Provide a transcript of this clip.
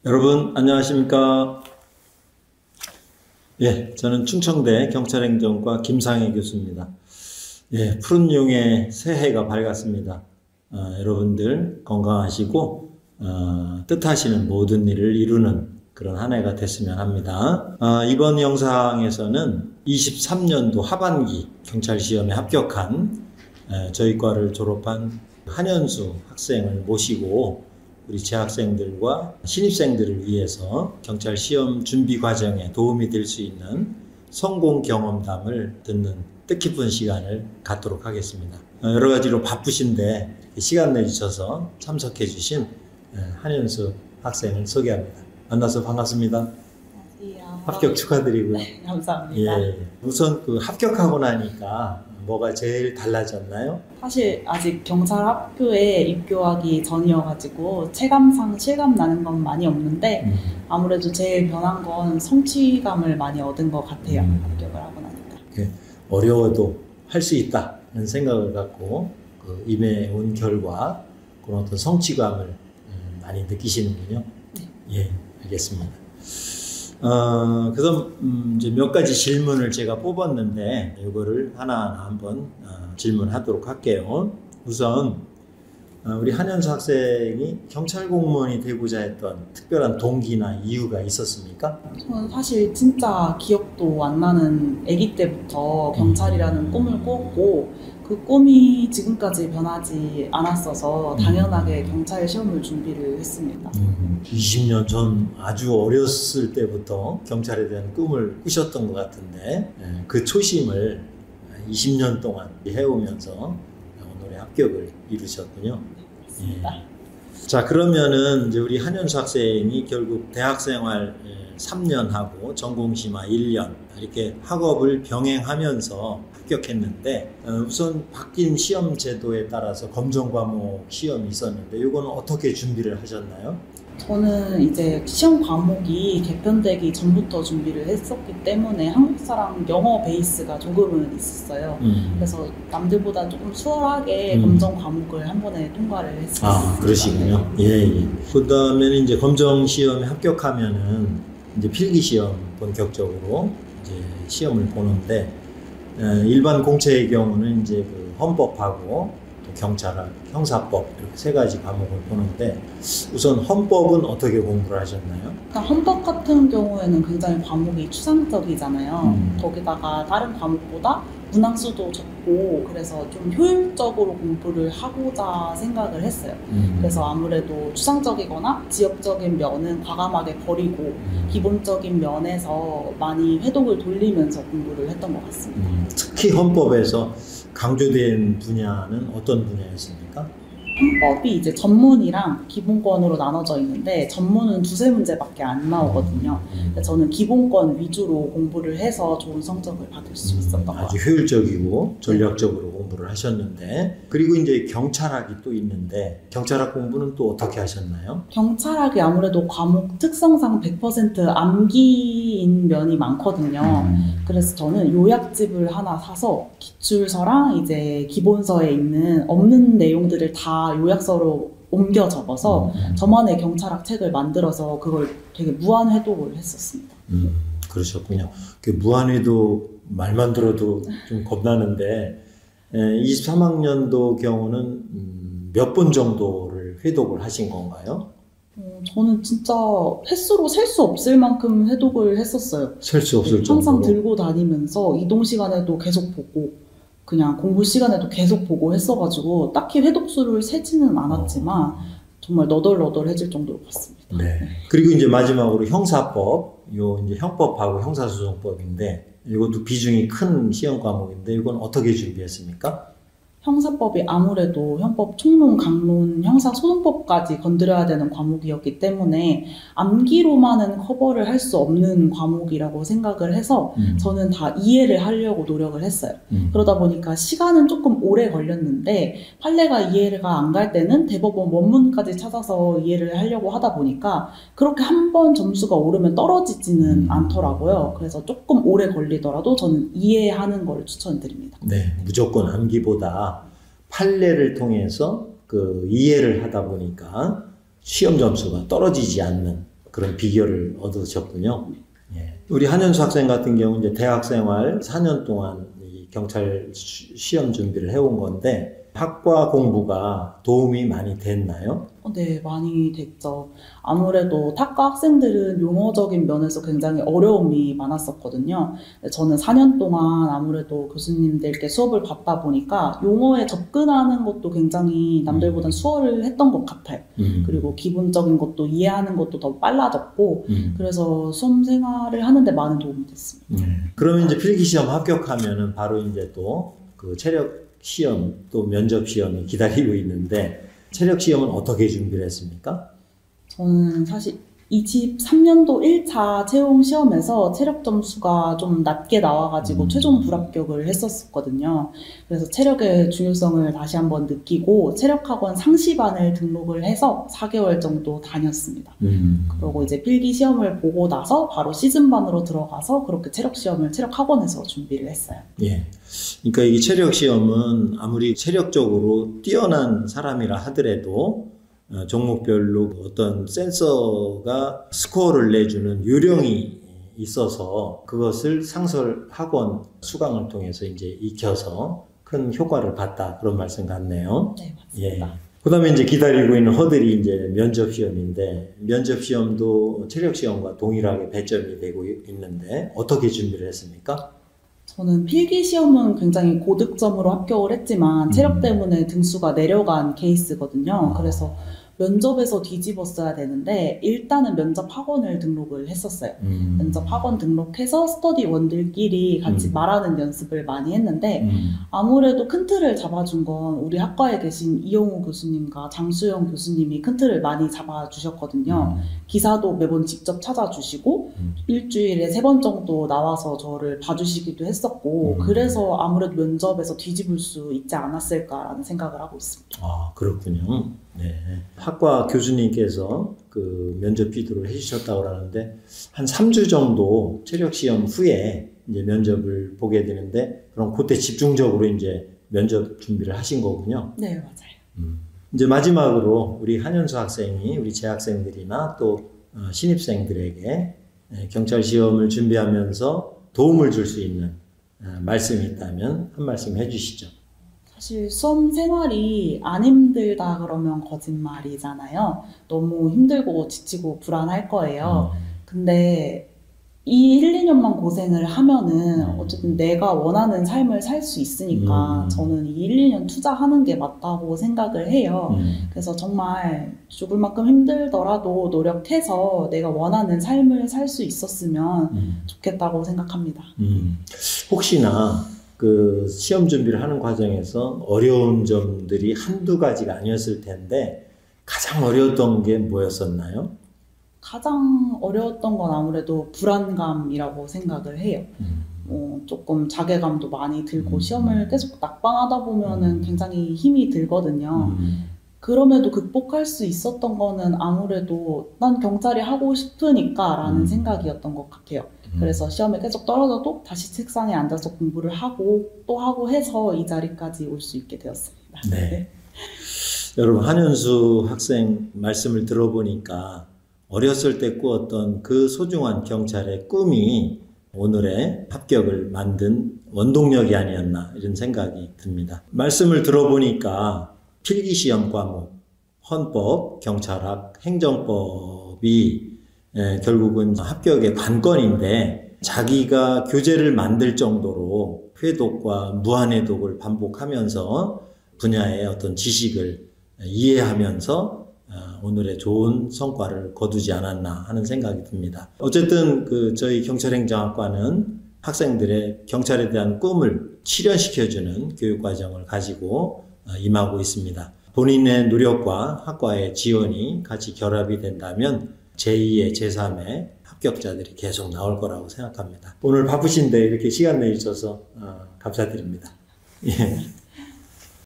여러분 안녕하십니까? 예, 저는 충청대 경찰행정과 김상혜 교수입니다. 예, 푸른 용의 새해가 밝았습니다. 여러분들 건강하시고 뜻하시는 모든 일을 이루는 그런 한 해가 됐으면 합니다. 이번 영상에서는 23년도 하반기 경찰시험에 합격한 저희 과를 졸업한 한현수 학생을 모시고 우리 재학생들과 신입생들을 위해서 경찰 시험 준비 과정에 도움이 될 수 있는 성공 경험담을 듣는 뜻깊은 시간을 갖도록 하겠습니다. 여러 가지로 바쁘신데 시간 내주셔서 참석해 주신 한현수 학생을 소개합니다. 만나서 반갑습니다. 안녕하세요. 합격 축하드리고요. 네, 감사합니다. 예, 우선 합격하고 나니까 뭐가 제일 달라졌나요? 사실 아직 경찰학교에 입교하기 전이어가지고 체감상 실감 나는 건 많이 없는데 아무래도 제일 변한 건 성취감을 많이 얻은 것 같아요. 합격을 하고 나니까. 어려워도 할 수 있다는 생각을 갖고 임해온 결과 그런 어떤 성취감을 많이 느끼시는군요. 네. 예, 알겠습니다. 그래서 이제 몇 가지 질문을 제가 뽑았는데 이거를 하나하나 한번 질문하도록 할게요. 우선 우리 한현수 학생이 경찰 공무원이 되고자 했던 특별한 동기나 이유가 있었습니까? 저는 사실 진짜 기억도 안 나는 아기 때부터 경찰이라는 꿈을 꿨고 그 꿈이 지금까지 변하지 않았어서 당연하게 경찰 시험을 준비를 했습니다. 20년 전 아주 어렸을 때부터 경찰에 대한 꿈을 꾸셨던 것 같은데 그 초심을 20년 동안 해오면서 오늘의 합격을 이루셨군요. 맞습니다. 예. 자, 그러면은 이제 우리 한현수 학생이 결국 대학생활 3년 하고 전공심화 1년 이렇게 학업을 병행하면서 합격했는데 우선 바뀐 시험 제도에 따라서 검정 과목 시험이 있었는데 이거는 어떻게 준비를 하셨나요? 저는 이제 시험 과목이 개편되기 전부터 준비를 했었기 때문에 한국사랑 영어 베이스가 조금은 있었어요. 그래서 남들보다 조금 수월하게 검정 과목을 한 번에 통과를 했었어요. 아, 그러시군요. 예, 예. 그 다음에는 이제 검정 시험에 합격하면은 이제 필기 시험 본격적으로 이제 시험을 보는데 일반 공채의 경우는 이제 그 헌법하고 또 경찰학, 형사법 이렇게 세 가지 과목을 보는데 우선 헌법은 어떻게 공부를 하셨나요? 그러니까 헌법 같은 경우에는 굉장히 과목이 추상적이잖아요. 거기다가 다른 과목보다 문항수도 적고 그래서 좀 효율적으로 공부를 하고자 생각을 했어요. 그래서 아무래도 추상적이거나 지역적인 면은 과감하게 버리고 기본적인 면에서 많이 회독을 돌리면서 공부를 했던 것 같습니다. 특히 헌법에서 강조된 분야는 어떤 분야였습니까? 헌법이 이제 전문이랑 기본권으로 나눠져 있는데 전문은 두세 문제밖에 안 나오거든요. 저는 기본권 위주로 공부를 해서 좋은 성적을 받을 수 있었던 것 같아요. 아주 효율적이고 전략적으로 공부를 하셨는데 그리고 이제 경찰학이 또 있는데 경찰학 공부는 또 어떻게 하셨나요? 경찰학이 아무래도 과목 특성상 100% 암기인 면이 많거든요. 그래서 저는 요약집을 하나 사서 기출서랑 이제 기본서에 있는 없는 내용들을 다 요약서로 옮겨 적어서 저만의 경찰학 책을 만들어서 그걸 되게 무한회독을 했었습니다. 그러셨군요. 그 무한회독 말만 들어도 좀 겁나는데 23학년도 경우는 몇 번 정도를 회독을 하신 건가요? 저는 진짜 횟수로 셀 수 없을 만큼 회독을 했었어요. 셀 수 없을 정도로? 항상 들고 다니면서 이동 시간에도 계속 보고 그냥 공부 시간에도 계속 보고 했어가지고 딱히 회독수를 세지는 않았지만 정말 너덜너덜해질 정도로 봤습니다. 네. 그리고 이제 마지막으로 형사법, 요 이제 형법하고 형사소송법인데 이것도 비중이 큰 시험 과목인데 이건 어떻게 준비했습니까? 형사법이 아무래도 형법 총론, 강론, 형사소송법까지 건드려야 되는 과목이었기 때문에 암기로만은 커버를 할 수 없는 과목이라고 생각을 해서 저는 다 이해를 하려고 노력을 했어요. 그러다 보니까 시간은 조금 오래 걸렸는데 판례가 이해가 안 갈 때는 대법원 원문까지 찾아서 이해를 하려고 하다 보니까 그렇게 한 번 점수가 오르면 떨어지지는 않더라고요. 그래서 조금 오래 걸리더라도 저는 이해하는 걸 추천드립니다. 네, 무조건 암기보다 판례를 통해서 그 이해를 하다 보니까 시험 점수가 떨어지지 않는 그런 비결을 얻으셨군요. 예. 우리 한현수 학생 같은 경우 이제 대학생활 4년 동안 이 경찰 시험 준비를 해온 건데 학과 공부가 도움이 많이 됐나요? 네, 많이 됐죠. 아무래도 학과 학생들은 용어적인 면에서 굉장히 어려움이 많았었거든요. 저는 4년 동안 아무래도 교수님들께 수업을 받다 보니까 용어에 접근하는 것도 굉장히 남들보다 수월을 했던 것 같아요. 그리고 기본적인 것도 이해하는 것도 더 빨라졌고, 그래서 수험 생활을 하는데 많은 도움이 됐습니다. 그러면 이제 필기시험 합격하면은 바로 이제 또 그 체력 시험 또 면접 시험이 기다리고 있는데 체력 시험은 어떻게 준비를 했습니까? 저는 사실 23년도 1차 채용 시험에서 체력 점수가 좀 낮게 나와가지고 최종 불합격을 했었거든요. 그래서 체력의 중요성을 다시 한번 느끼고 체력학원 상시반을 등록을 해서 4개월 정도 다녔습니다. 그리고 이제 필기 시험을 보고 나서 바로 시즌반으로 들어가서 그렇게 체력 시험을 체력학원에서 준비를 했어요. 예. 그러니까 이게 체력 시험은 아무리 체력적으로 뛰어난 사람이라 하더라도 종목별로 어떤 센서가 스코어를 내주는 요령이 있어서 그것을 상설학원 수강을 통해서 이제 익혀서 큰 효과를 봤다 그런 말씀 같네요. 네, 맞습니다. 예. 그다음에 이제 기다리고 있는 허들이 이제 면접 시험인데 면접 시험도 체력 시험과 동일하게 배점이 되고 있는데 어떻게 준비를 했습니까? 저는 필기 시험은 굉장히 고득점으로 합격을 했지만 체력 때문에 등수가 내려간 케이스거든요. 그래서 면접에서 뒤집었어야 되는데 일단은 면접 학원을 등록을 했었어요. 면접 학원 등록해서 스터디원들끼리 같이 말하는 연습을 많이 했는데 아무래도 큰 틀을 잡아준 건 우리 학과에 계신 이영우 교수님과 장수영 교수님이 큰 틀을 많이 잡아주셨거든요. 기사도 매번 직접 찾아주시고 일주일에 3번 정도 나와서 저를 봐주시기도 했었고 그래서 아무래도 면접에서 뒤집을 수 있지 않았을까라는 생각을 하고 있습니다. 아, 그렇군요. 네. 학과 교수님께서 그 면접 지도를 해주셨다고 하는데 한 3주 정도 체력 시험 후에 이제 면접을 보게 되는데 그럼 그때 집중적으로 이제 면접 준비를 하신 거군요. 네, 맞아요. 이제 마지막으로 우리 한현수 학생이 우리 재학생들이나 또 신입생들에게 경찰 시험을 준비하면서 도움을 줄 수 있는 말씀이 있다면 한 말씀 해주시죠. 사실 수험 생활이 안 힘들다 그러면 거짓말이잖아요. 너무 힘들고 지치고 불안할 거예요. 근데 이 1, 2년만 고생을 하면은 어쨌든 내가 원하는 삶을 살 수 있으니까 저는 이 1, 2년 투자하는 게 맞다고 생각을 해요. 그래서 정말 죽을 만큼 힘들더라도 노력해서 내가 원하는 삶을 살 수 있었으면 좋겠다고 생각합니다. 혹시나 그 시험 준비를 하는 과정에서 어려운 점들이 한두 가지가 아니었을 텐데 가장 어려웠던 게 뭐였었나요? 가장 어려웠던 건 아무래도 불안감이라고 생각을 해요. 조금 자괴감도 많이 들고 시험을 계속 낙방하다 보면은 굉장히 힘이 들거든요. 그럼에도 극복할 수 있었던 거는 아무래도 난 경찰이 하고 싶으니까 라는 생각이었던 것 같아요. 그래서 시험에 계속 떨어져도 다시 책상에 앉아서 공부를 하고 또 하고 해서 이 자리까지 올 수 있게 되었습니다. 네. 여러분 한현수 학생 말씀을 들어보니까 어렸을 때 꾸었던 그 소중한 경찰의 꿈이 오늘의 합격을 만든 원동력이 아니었나 이런 생각이 듭니다. 말씀을 들어보니까 필기시험 과목, 헌법, 경찰학, 행정법이 결국은 합격의 관건인데 자기가 교재를 만들 정도로 회독과 무한회독을 반복하면서 분야의 어떤 지식을 이해하면서 오늘의 좋은 성과를 거두지 않았나 하는 생각이 듭니다. 어쨌든 저희 경찰행정학과는 학생들의 경찰에 대한 꿈을 실현시켜주는 교육과정을 가지고 임하고 있습니다. 본인의 노력과 학과의 지원이 같이 결합이 된다면 제2의 제3의 합격자들이 계속 나올 거라고 생각합니다. 오늘 바쁘신데 이렇게 시간 내주셔서 감사드립니다. 예.